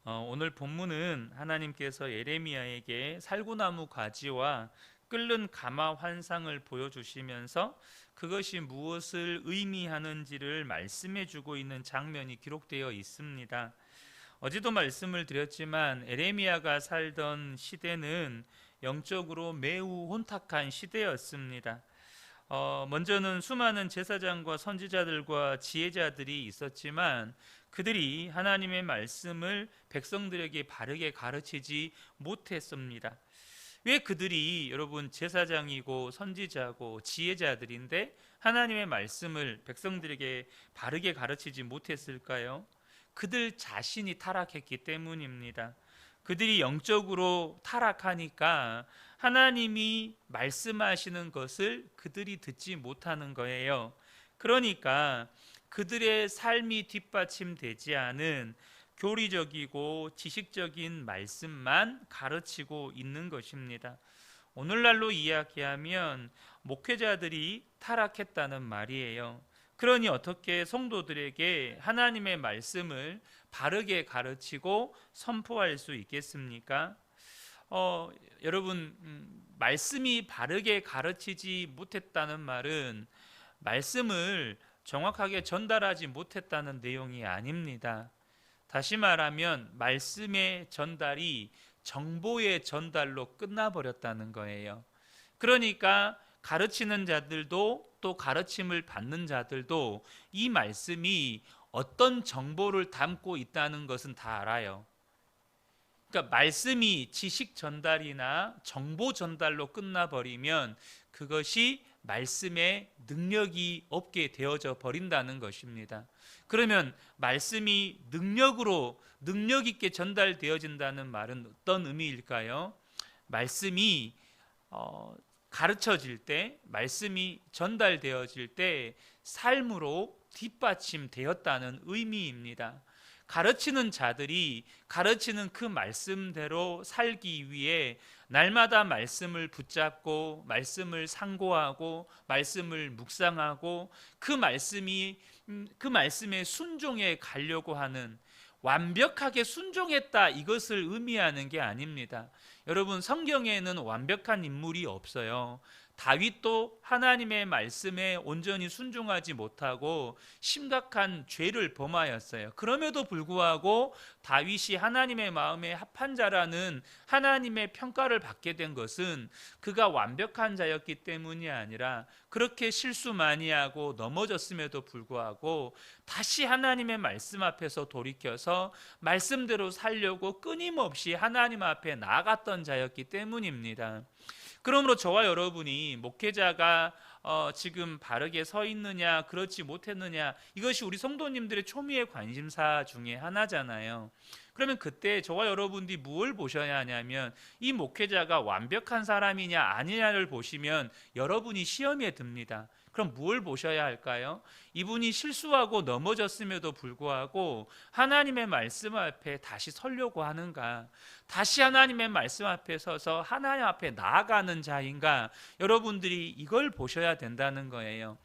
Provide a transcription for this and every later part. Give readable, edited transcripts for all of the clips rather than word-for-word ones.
오늘 본문은 하나님께서 예레미야에게 살구나무 가지와 끓는 가마 환상을 보여주시면서 그것이 무엇을 의미하는지를 말씀해 주고 있는 장면이 기록되어 있습니다. 어제도 말씀을 드렸지만 예레미야가 살던 시대는 영적으로 매우 혼탁한 시대였습니다. 먼저는 수많은 제사장과 선지자들과 지혜자들이 있었지만 그들이 하나님의 말씀을 백성들에게 바르게 가르치지 못했습니다. 왜 그들이 여러분 제사장이고 선지자고 지혜자들인데 하나님의 말씀을 백성들에게 바르게 가르치지 못했을까요? 그들 자신이 타락했기 때문입니다. 그들이 영적으로 타락하니까 하나님이 말씀하시는 것을 그들이 듣지 못하는 거예요. 그러니까 그들의 삶이 뒷받침되지 않은 교리적이고 지식적인 말씀만 가르치고 있는 것입니다. 오늘날로 이야기하면 목회자들이 타락했다는 말이에요. 그러니 어떻게 성도들에게 하나님의 말씀을 바르게 가르치고 선포할 수 있겠습니까? 여러분, 말씀이 바르게 가르치지 못했다는 말은 말씀을 정확하게 전달하지 못했다는 내용이 아닙니다. 다시 말하면 말씀의 전달이 정보의 전달로 끝나버렸다는 거예요. 그러니까 가르치는 자들도 또 가르침을 받는 자들도 이 말씀이 어떤 정보를 담고 있다는 것은 다 알아요. 그러니까 말씀이 지식 전달이나 정보 전달로 끝나버리면 그것이 말씀의 능력이 없게 되어져 버린다는 것입니다. 그러면 말씀이 능력 있게 전달되어진다는 말은 어떤 의미일까요? 말씀이 가르쳐질 때, 말씀이 전달되어질 때 삶으로 뒷받침되었다는 의미입니다. 가르치는 자들이 가르치는 그 말씀대로 살기 위해 날마다 말씀을 붙잡고 말씀을 상고하고 말씀을 묵상하고 그 말씀에 순종해 가려고 하는, 완벽하게 순종했다 이것을 의미하는 게 아닙니다. 여러분, 성경에는 완벽한 인물이 없어요. 다윗도 하나님의 말씀에 온전히 순종하지 못하고 심각한 죄를 범하였어요. 그럼에도 불구하고 다윗이 하나님의 마음에 합한 자라는 하나님의 평가를 받게 된 것은 그가 완벽한 자였기 때문이 아니라 그렇게 실수 많이 하고 넘어졌음에도 불구하고 다시 하나님의 말씀 앞에서 돌이켜서 말씀대로 살려고 끊임없이 하나님 앞에 나아갔던 자였기 때문입니다. 그러므로 저와 여러분이 목회자가 지금 바르게 서 있느냐 그렇지 못했느냐, 이것이 우리 성도님들의 초미의 관심사 중에 하나잖아요. 그러면 그때 저와 여러분들이 무엇을 보셔야 하냐면 이 목회자가 완벽한 사람이냐 아니냐를 보시면 여러분이 시험에 듭니다. 그럼 무엇을 보셔야 할까요? 이분이 실수하고 넘어졌음에도 불구하고 하나님의 말씀 앞에 다시 서려고 하는가, 다시 하나님의 말씀 앞에 서서 하나님 앞에 나아가는 자인가, 여러분들이 이걸 보셔야 된다는 거예요.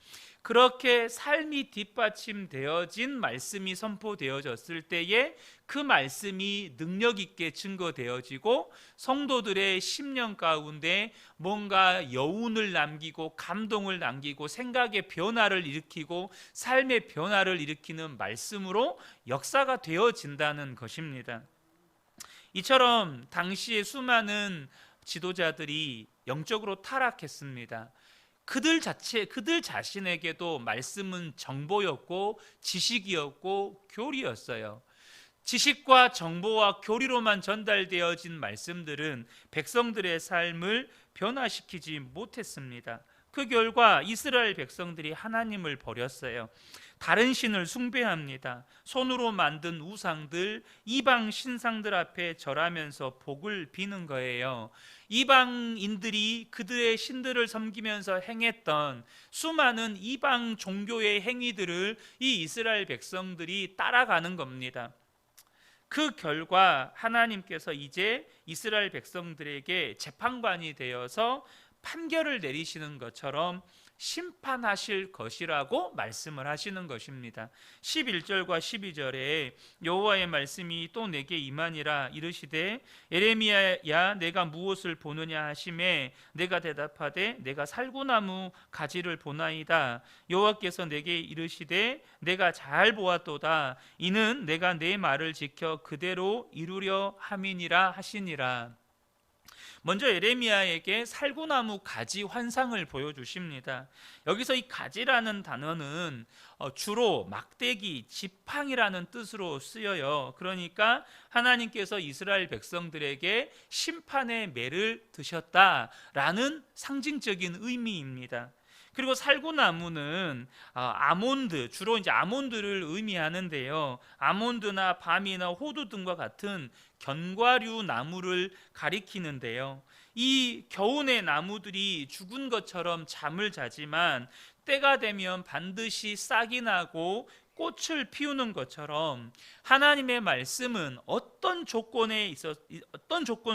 그렇게 삶이 뒷받침되어진 말씀이 선포되어졌을 때에 그 말씀이 능력 있게 증거되어지고 성도들의 심령 가운데 뭔가 여운을 남기고 감동을 남기고 생각의 변화를 일으키고 삶의 변화를 일으키는 말씀으로 역사가 되어진다는 것입니다. 이처럼 당시의 수많은 지도자들이 영적으로 타락했습니다. 그들 자신에게도 말씀은 정보였고 지식이었고 교리였어요. 지식과 정보와 교리로만 전달되어진 말씀들은 백성들의 삶을 변화시키지 못했습니다. 그 결과 이스라엘 백성들이 하나님을 버렸어요. 다른 신을 숭배합니다. 손으로 만든 우상들, 이방 신상들 앞에 절하면서 복을 비는 거예요. 이방인들이 그들의 신들을 섬기면서 행했던 수많은 이방 종교의 행위들을 이 이스라엘 백성들이 따라가는 겁니다. 그 결과 하나님께서 이제 이스라엘 백성들에게 재판관이 되어서 판결을 내리시는 것처럼 심판하실 것이라고 말씀을 하시는 것입니다. 11절과 12절에 여호와의 말씀이 또 내게 임하니라. 이르시되 예레미야야 내가 무엇을 보느냐 하시매 내가 대답하되 내가 살구나무 가지를 보나이다. 여호와께서 내게 이르시되 내가 잘 보았도다. 이는 내가 내 말을 지켜 그대로 이루려 함이니라 하시니라. 먼저 예레미야에게 살구나무 가지 환상을 보여주십니다. 여기서 이 가지라는 단어는 주로 막대기, 지팡이라는 뜻으로 쓰여요. 그러니까 하나님께서 이스라엘 백성들에게 심판의 매를 드셨다라는 상징적인 의미입니다. 그리고 살구나무는 아몬드, 주로 이제 아몬드를 의미하는데요. 아몬드나 밤이나 호두 등과 같은 견과류 나무를 가리키는데요. 이 겨운의 나무들이 죽은 것처럼 잠을 자지만 때가 되면 반드시 싹이 나고 꽃을 피우는 것처럼 하나님의 말씀은 어떤 조건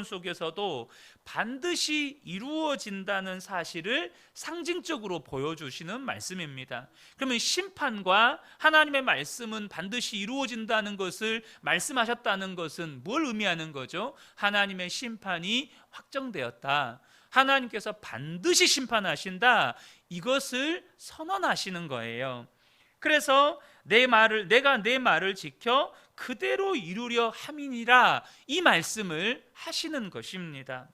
속에서도 반드시 이루어진다는 사실을 상징적으로 보여주시는 말씀입니다. 그러면 심판과 하나님의 말씀은 반드시 이루어진다는 것을 말씀하셨다는 것은 뭘 의미하는 거죠? 하나님의 심판이 확정되었다. 하나님께서 반드시 심판하신다. 이것을 선언하시는 거예요. 그래서 내가 내 말을 지켜 그대로 이루려 함이니라, 이 말씀을 하시는 것입니다.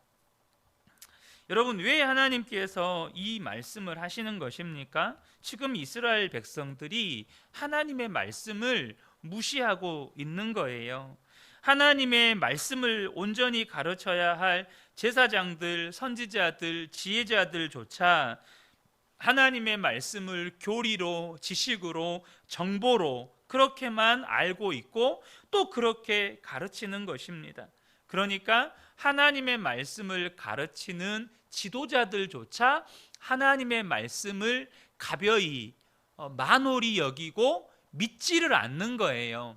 여러분, 왜 하나님께서 이 말씀을 하시는 것입니까? 지금 이스라엘 백성들이 하나님의 말씀을 무시하고 있는 거예요. 하나님의 말씀을 온전히 가르쳐야 할 제사장들, 선지자들, 지혜자들조차 하나님의 말씀을 교리로, 지식으로, 정보로 그렇게만 알고 있고 또 그렇게 가르치는 것입니다. 그러니까 하나님의 말씀을 가르치는 지도자들조차 하나님의 말씀을 가벼이 만홀히 여기고 믿지를 않는 거예요.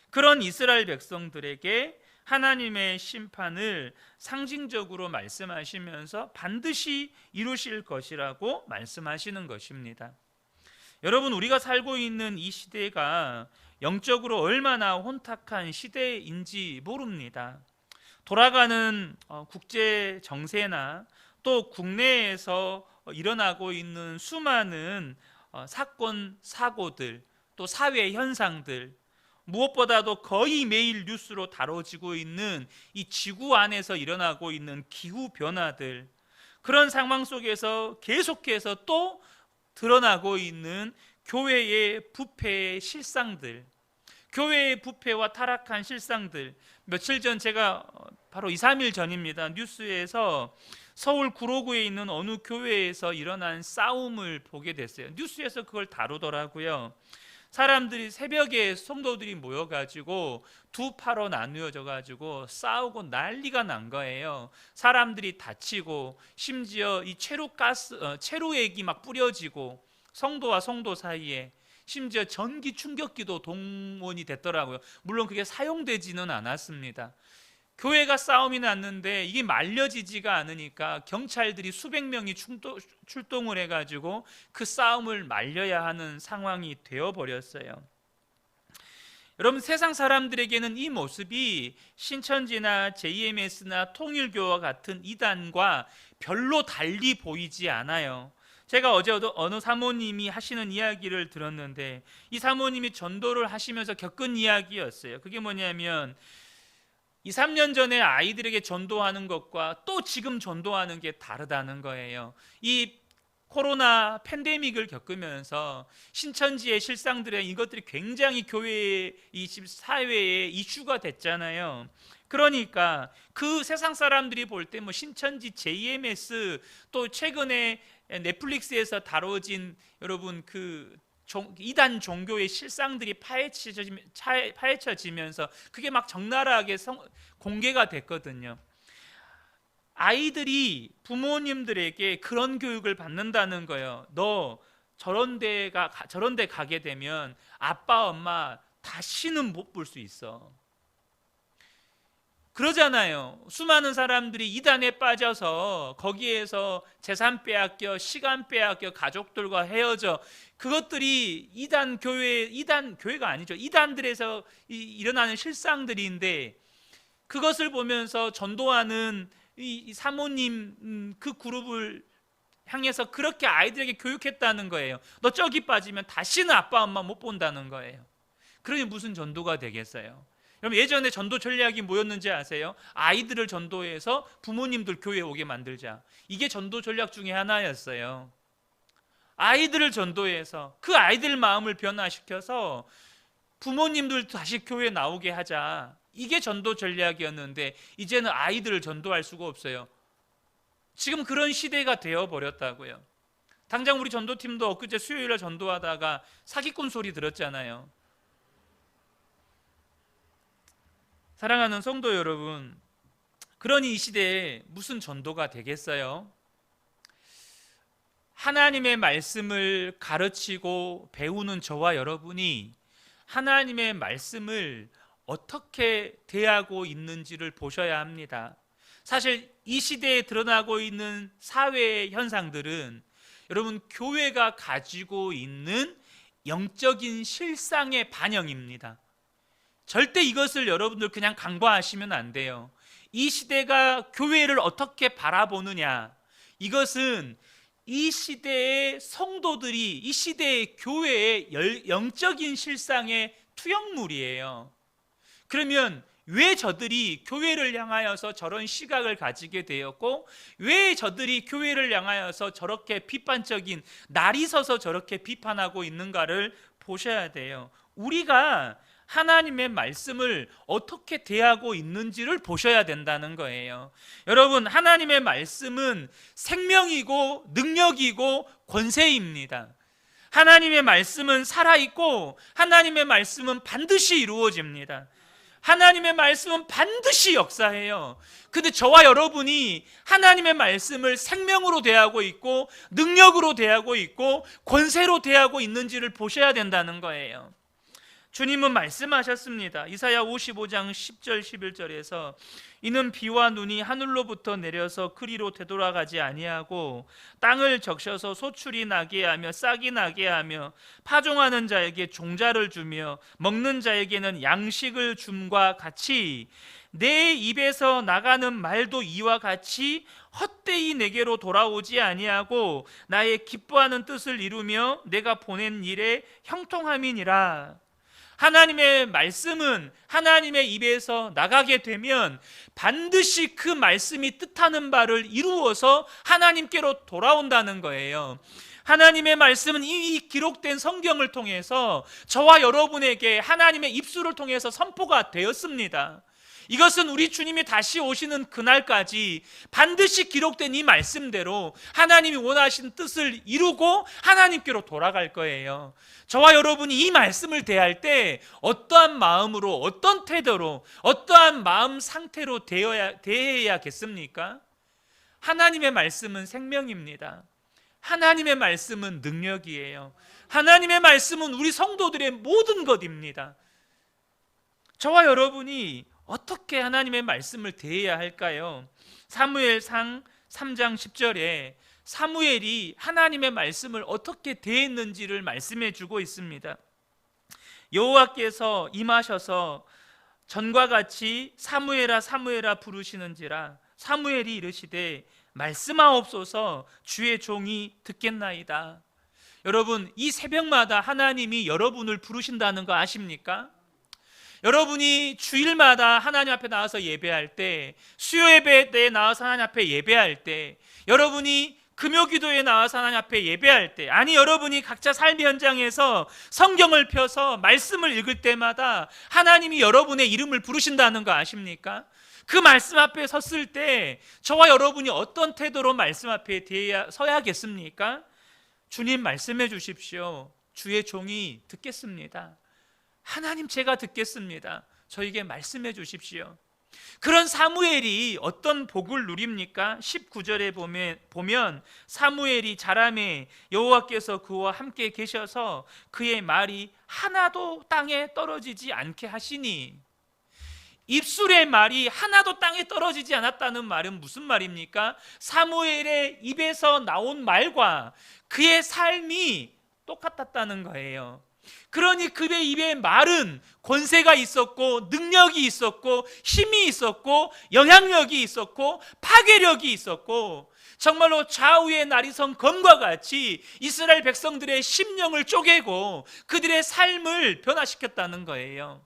그런 이스라엘 백성들에게 하나님의 심판을 상징적으로 말씀하시면서 반드시 이루실 것이라고 말씀하시는 것입니다. 여러분, 우리가 살고 있는 이 시대가 영적으로 얼마나 혼탁한 시대인지 모릅니다. 돌아가는 국제 정세나 또 국내에서 일어나고 있는 수많은 사건, 사고들, 또 사회 현상들, 무엇보다도 거의 매일 뉴스로 다뤄지고 있는 이 지구 안에서 일어나고 있는 기후 변화들, 그런 상황 속에서 계속해서 또 드러나고 있는 교회의 부패의 실상들, 교회의 부패와 타락한 실상들. 며칠 전 제가 바로 2, 3일 전입니다. 뉴스에서 서울 구로구에 있는 어느 교회에서 일어난 싸움을 보게 됐어요. 뉴스에서 그걸 다루더라고요. 사람들이 새벽에 성도들이 모여가지고 두 파로 나누어져 가지고 싸우고 난리가 난 거예요. 사람들이 다치고 심지어 이 체류액이 막 뿌려지고 성도와 성도 사이에 심지어 전기 충격기도 동원이 됐더라고요. 물론 그게 사용되지는 않았습니다. 교회가 싸움이 났는데 이게 말려지지가 않으니까 경찰들이 수백 명이 출동을 해가지고 그 싸움을 말려야 하는 상황이 되어버렸어요. 여러분, 세상 사람들에게는 이 모습이 신천지나 JMS나 통일교와 같은 이단과 별로 달리 보이지 않아요. 제가 어제 어느 사모님이 하시는 이야기를 들었는데 이 사모님이 전도를 하시면서 겪은 이야기였어요. 그게 뭐냐면 2, 3년 전에 아이들에게 전도하는 것과 또 지금 전도하는 게 다르다는 거예요. 이 코로나 팬데믹을 겪으면서 신천지의 실상들의 이것들이 굉장히 교회의 이 사회에 이슈가 됐잖아요. 그러니까 그 세상 사람들이 볼 때 뭐 신천지, JMS, 또 최근에 넷플릭스에서 다뤄진 여러분 그 이단 종교의 실상들이 파헤쳐지면서 그게 막 적나라하게 공개가 됐거든요. 아이들이 부모님들에게 그런 교육을 받는다는 거예요. 너 저런 데 가게 되면 아빠 엄마 다시는 못 볼 수 있어. 그러잖아요. 수많은 사람들이 이단에 빠져서 거기에서 재산 빼앗겨, 시간 빼앗겨, 가족들과 헤어져. 그것들이 이단 교회가 아니죠. 이단들에서 일어나는 실상들인데, 그것을 보면서 전도하는 이 사모님 그 그룹을 향해서 그렇게 아이들에게 교육했다는 거예요. 너 저기 빠지면 다시는 아빠 엄마 못 본다는 거예요. 그러니 무슨 전도가 되겠어요? 여러분, 예전에 전도 전략이 뭐였는지 아세요? 아이들을 전도해서 부모님들 교회에 오게 만들자. 이게 전도 전략 중에 하나였어요. 아이들을 전도해서 그 아이들 마음을 변화시켜서 부모님들 다시 교회에 나오게 하자. 이게 전도 전략이었는데, 이제는 아이들을 전도할 수가 없어요. 지금 그런 시대가 되어버렸다고요. 당장 우리 전도팀도 엊그제 수요일에 전도하다가 사기꾼 소리 들었잖아요. 사랑하는 성도 여러분, 그러니 이 시대에 무슨 전도가 되겠어요? 하나님의 말씀을 가르치고 배우는 저와 여러분이 하나님의 말씀을 어떻게 대하고 있는지를 보셔야 합니다. 사실 이 시대에 드러나고 있는 사회의 현상들은 여러분, 교회가 가지고 있는 영적인 실상의 반영입니다. 절대 이것을 여러분들 그냥 간과하시면 안 돼요. 이 시대가 교회를 어떻게 바라보느냐, 이것은 이 시대의 성도들이 이 시대의 교회의 영적인 실상의 투영물이에요. 그러면 왜 저들이 교회를 향하여서 저런 시각을 가지게 되었고, 왜 저들이 교회를 향하여서 저렇게 비판적인, 날이 서서 저렇게 비판하고 있는가를 보셔야 돼요. 우리가 하나님의 말씀을 어떻게 대하고 있는지를 보셔야 된다는 거예요. 여러분, 하나님의 말씀은 생명이고 능력이고 권세입니다. 하나님의 말씀은 살아있고 하나님의 말씀은 반드시 이루어집니다. 하나님의 말씀은 반드시 역사해요. 근데 저와 여러분이 하나님의 말씀을 생명으로 대하고 있고 능력으로 대하고 있고 권세로 대하고 있는지를 보셔야 된다는 거예요. 주님은 말씀하셨습니다. 이사야 55장 10절 11절에서 이는 비와 눈이 하늘로부터 내려서 그리로 되돌아가지 아니하고 땅을 적셔서 소출이 나게 하며 싹이 나게 하며 파종하는 자에게 종자를 주며 먹는 자에게는 양식을 줌과 같이 내 입에서 나가는 말도 이와 같이 헛되이 내게로 돌아오지 아니하고 나의 기뻐하는 뜻을 이루며 내가 보낸 일에 형통함이니라. 하나님의 말씀은 하나님의 입에서 나가게 되면 반드시 그 말씀이 뜻하는 바를 이루어서 하나님께로 돌아온다는 거예요. 하나님의 말씀은 이 기록된 성경을 통해서 저와 여러분에게 하나님의 입술을 통해서 선포가 되었습니다. 이것은 우리 주님이 다시 오시는 그날까지 반드시 기록된 이 말씀대로 하나님이 원하신 뜻을 이루고 하나님께로 돌아갈 거예요. 저와 여러분이 이 말씀을 대할 때 어떠한 마음으로, 어떤 태도로, 어떠한 마음 상태로 대해야겠습니까? 하나님의 말씀은 생명입니다. 하나님의 말씀은 능력이에요. 하나님의 말씀은 우리 성도들의 모든 것입니다. 저와 여러분이 어떻게 하나님의 말씀을 대해야 할까요? 사무엘상 3장 10절에 사무엘이 하나님의 말씀을 어떻게 대했는지를 말씀해 주고 있습니다. 여호와께서 임하셔서 전과 같이 사무엘아 사무엘아 부르시는지라 사무엘이 이르시되 말씀하옵소서 주의 종이 듣겠나이다. 여러분, 이 새벽마다 하나님이 여러분을 부르신다는 거 아십니까? 여러분이 주일마다 하나님 앞에 나와서 예배할 때, 수요 예배 때 나와서 하나님 앞에 예배할 때, 여러분이 금요 기도에 나와서 하나님 앞에 예배할 때, 아니 여러분이 각자 삶의 현장에서 성경을 펴서 말씀을 읽을 때마다 하나님이 여러분의 이름을 부르신다는 거 아십니까? 그 말씀 앞에 섰을 때 저와 여러분이 어떤 태도로 말씀 앞에 서야겠습니까? 주님 말씀해 주십시오. 주의 종이 듣겠습니다. 하나님 제가 듣겠습니다. 저에게 말씀해 주십시오. 그런 사무엘이 어떤 복을 누립니까? 19절에 보면 사무엘이 자라매 여호와께서 그와 함께 계셔서 그의 말이 하나도 땅에 떨어지지 않게 하시니, 입술의 말이 하나도 땅에 떨어지지 않았다는 말은 무슨 말입니까? 사무엘의 입에서 나온 말과 그의 삶이 똑같았다는 거예요. 그러니 그의 입의 말은 권세가 있었고 능력이 있었고 힘이 있었고 영향력이 있었고 파괴력이 있었고 정말로 좌우의 나리선 검과 같이 이스라엘 백성들의 심령을 쪼개고 그들의 삶을 변화시켰다는 거예요.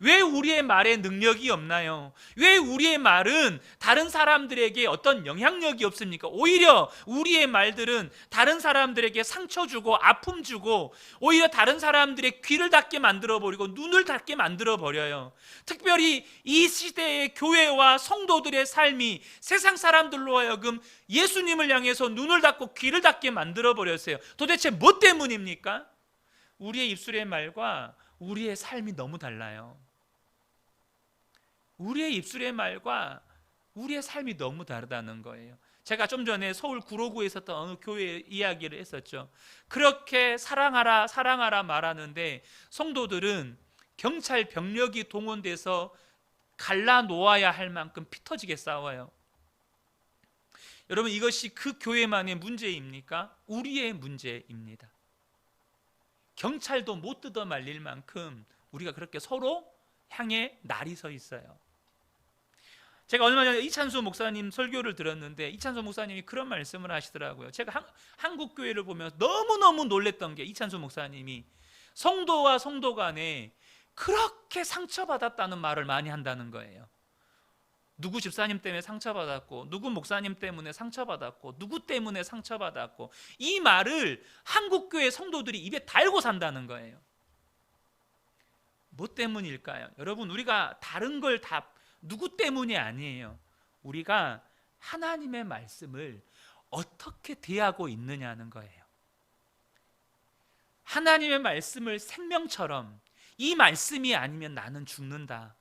왜 우리의 말에 능력이 없나요? 왜 우리의 말은 다른 사람들에게 어떤 영향력이 없습니까? 오히려 우리의 말들은 다른 사람들에게 상처 주고 아픔 주고 오히려 다른 사람들의 귀를 닫게 만들어버리고 눈을 닫게 만들어버려요. 특별히 이 시대의 교회와 성도들의 삶이 세상 사람들로 하여금 예수님을 향해서 눈을 닫고 귀를 닫게 만들어버렸어요. 도대체 뭐 때문입니까? 우리의 입술의 말과 우리의 삶이 너무 달라요. 우리의 입술의 말과 우리의 삶이 너무 다르다는 거예요. 제가 좀 전에 서울 구로구에 있었던 어느 교회 이야기를 했었죠. 그렇게 사랑하라 사랑하라 말하는데 성도들은 경찰 병력이 동원돼서 갈라 놓아야 할 만큼 피 터지게 싸워요. 여러분, 이것이 그 교회만의 문제입니까? 우리의 문제입니다. 경찰도 못 뜯어 말릴 만큼 우리가 그렇게 서로 향해 날이 서 있어요. 제가 얼마 전에 이찬수 목사님 설교를 들었는데 이찬수 목사님이 그런 말씀을 하시더라고요. 제가 한국 교회를 보면서 너무너무 놀랬던 게 이찬수 목사님이 성도와 성도 간에 그렇게 상처받았다는 말을 많이 한다는 거예요. 누구 집사님 때문에 상처받았고 누구 목사님 때문에 상처받았고 누구 때문에 상처받았고 이 말을 한국 교회 성도들이 입에 달고 산다는 거예요. 뭐 때문일까요? 여러분, 우리가 다른 걸 다 누구 때문이 아니에요. 우리가 하나님의 말씀을 어떻게 대하고 있느냐는 거예요. 하나님의 말씀을 생명처럼 이 말씀이 아니면 나는 죽는다.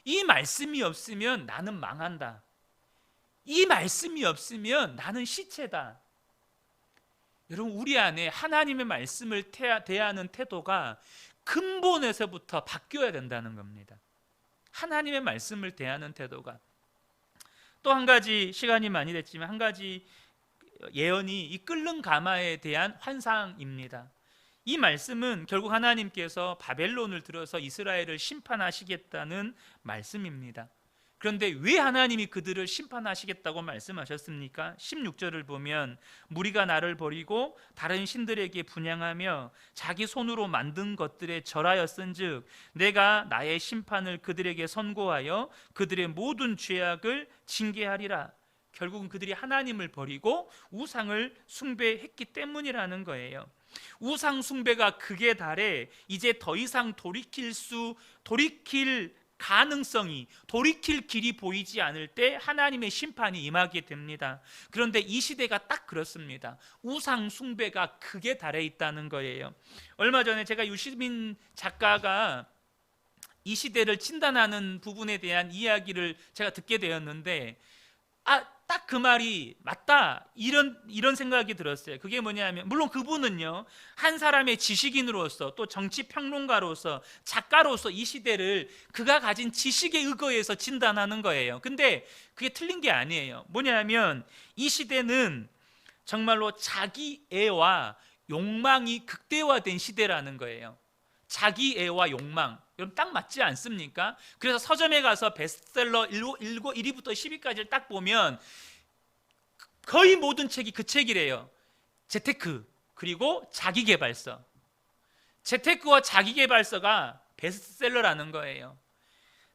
이 말씀이 없으면 나는 망한다. 이 말씀이 없으면 나는 시체다. 여러분, 우리 안에 하나님의 말씀을 대하는 태도가 근본에서부터 바뀌어야 된다는 겁니다. 하나님의 말씀을 대하는 태도가. 또 한 가지, 시간이 많이 됐지만 한 가지 예언이 이 끓는 가마에 대한 환상입니다. 이 말씀은 결국 하나님께서 바벨론을 들어서 이스라엘을 심판하시겠다는 말씀입니다. 그런데 왜 하나님이 그들을 심판하시겠다고 말씀하셨습니까? 16절을 보면 무리가 나를 버리고 다른 신들에게 분향하며 자기 손으로 만든 것들에 절하였은즉 내가 나의 심판을 그들에게 선고하여 그들의 모든 죄악을 징계하리라. 결국은 그들이 하나님을 버리고 우상을 숭배했기 때문이라는 거예요. 우상 숭배가 극에 달해 이제 더 이상 돌이킬 가능성이, 돌이킬 길이 보이지 않을 때 하나님의 심판이 임하게 됩니다. 그런데 이 시대가 딱 그렇습니다. 우상 숭배가 극에 달해 있다는 거예요. 얼마 전에 제가 유시민 작가가 이 시대를 진단하는 부분에 대한 이야기를 제가 듣게 되었는데 딱 그 말이 맞다, 이런 생각이 들었어요. 그게 뭐냐면, 물론 그분은요 한 사람의 지식인으로서 또 정치평론가로서 작가로서 이 시대를 그가 가진 지식에 의거해서 진단하는 거예요. 근데 그게 틀린 게 아니에요. 뭐냐면 이 시대는 정말로 자기애와 욕망이 극대화된 시대라는 거예요. 자기애와 욕망, 여러분 딱 맞지 않습니까? 그래서 서점에 가서 베스트셀러 1위부터 10위까지를 딱 보면 거의 모든 책이 그 책이래요. 재테크, 그리고 자기계발서. 재테크와 자기계발서가 베스트셀러라는 거예요.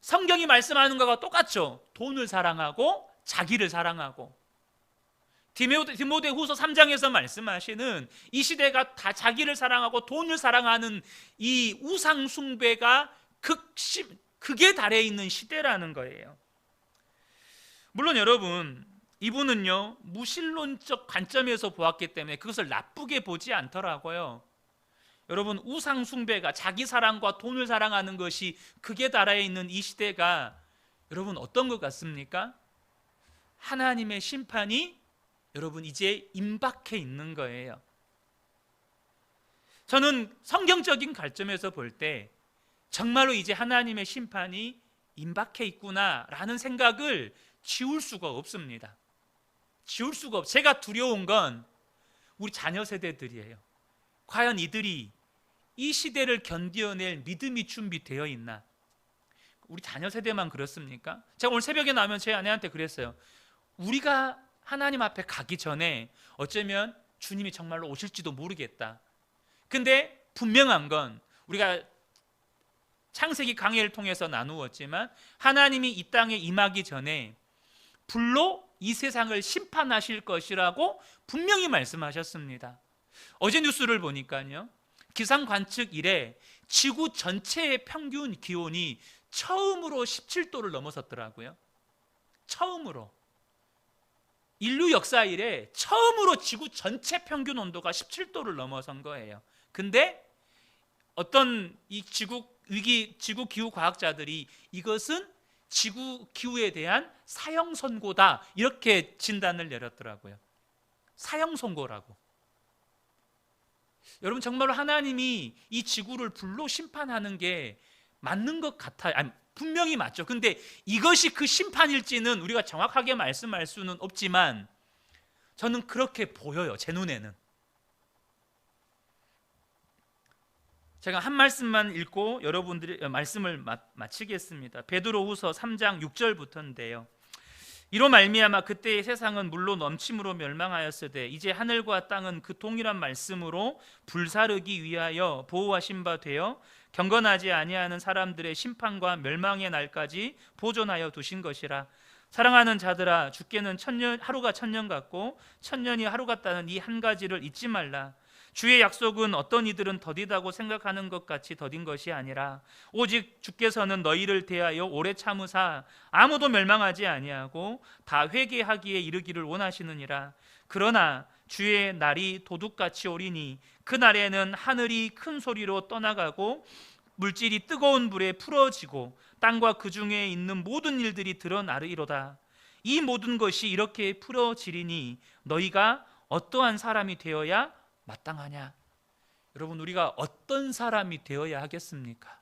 성경이 말씀하는 것과 똑같죠. 돈을 사랑하고 자기를 사랑하고. 디모데후서 3장에서 말씀하시는 이 시대가 다 자기를 사랑하고 돈을 사랑하는 이 우상 숭배가 극에 달해 있는 시대라는 거예요. 물론 여러분, 이분은요 무신론적 관점에서 보았기 때문에 그것을 나쁘게 보지 않더라고요. 여러분, 우상 숭배가, 자기 사랑과 돈을 사랑하는 것이 극에 달해 있는 이 시대가 여러분 어떤 것 같습니까? 하나님의 심판이 여러분 이제 임박해 있는 거예요. 저는 성경적인 관점에서 볼 때 정말로 이제 하나님의 심판이 임박해 있구나라는 생각을 지울 수가 없습니다. 지울 수가 없. 제가 두려운 건 우리 자녀 세대들이에요. 과연 이들이 이 시대를 견뎌낼 믿음이 준비되어 있나? 우리 자녀 세대만 그렇습니까? 제가 오늘 새벽에 나오면 제 아내한테 그랬어요. 우리가 하나님 앞에 가기 전에 어쩌면 주님이 정말로 오실지도 모르겠다. 근데 분명한 건 우리가 창세기 강해를 통해서 나누었지만 하나님이 이 땅에 임하기 전에 불로 이 세상을 심판하실 것이라고 분명히 말씀하셨습니다. 어제 뉴스를 보니까요, 기상 관측 이래 지구 전체의 평균 기온이 처음으로 17도를 넘어섰더라고요. 처음으로. 인류 역사 이래 처음으로 지구 전체 평균 온도가 17도를 넘어선 거예요. 근데 어떤 이 지구 기후 과학자들이 이것은 지구 기후에 대한 사형 선고다, 이렇게 진단을 내렸더라고요. 사형 선고라고. 여러분, 정말로 하나님이 이 지구를 불로 심판하는 게 맞는 것 같아요. 아니, 분명히 맞죠. 근데 이것이 그 심판일지는 우리가 정확하게 말씀할 수는 없지만 저는 그렇게 보여요, 제 눈에는. 제가 한 말씀만 읽고 여러분들의 말씀을 마치겠습니다. 베드로후서 3장 6절부터인데요. 이로 말미암아 그때의 세상은 물로 넘침으로 멸망하였으되 이제 하늘과 땅은 그 동일한 말씀으로 불사르기 위하여 보호하신 바 되어 경건하지 아니하는 사람들의 심판과 멸망의 날까지 보존하여 두신 것이라. 사랑하는 자들아, 주께는 하루가 천년 같고 천년이 하루 같다는 이 한 가지를 잊지 말라. 주의 약속은 어떤 이들은 더디다고 생각하는 것 같이 더딘 것이 아니라 오직 주께서는 너희를 대하여 오래 참으사 아무도 멸망하지 아니하고 다 회개하기에 이르기를 원하시느니라. 그러나 주의 날이 도둑같이 오리니 그 날에는 하늘이 큰 소리로 떠나가고 물질이 뜨거운 불에 풀어지고 땅과 그 중에 있는 모든 일들이 드러나리로다. 이 모든 것이 이렇게 풀어지리니 너희가 어떠한 사람이 되어야 마땅하냐? 여러분, 우리가 어떤 사람이 되어야 하겠습니까?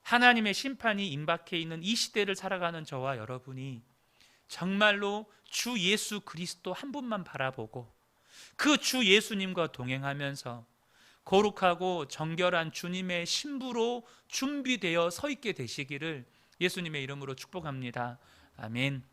하나님의 심판이 임박해 있는 이 시대를 살아가는 저와 여러분이 정말로 주 예수 그리스도 한 분만 바라보고 그 주 예수님과 동행하면서 거룩하고 정결한 주님의 신부로 준비되어 서 있게 되시기를 예수님의 이름으로 축복합니다. 아멘.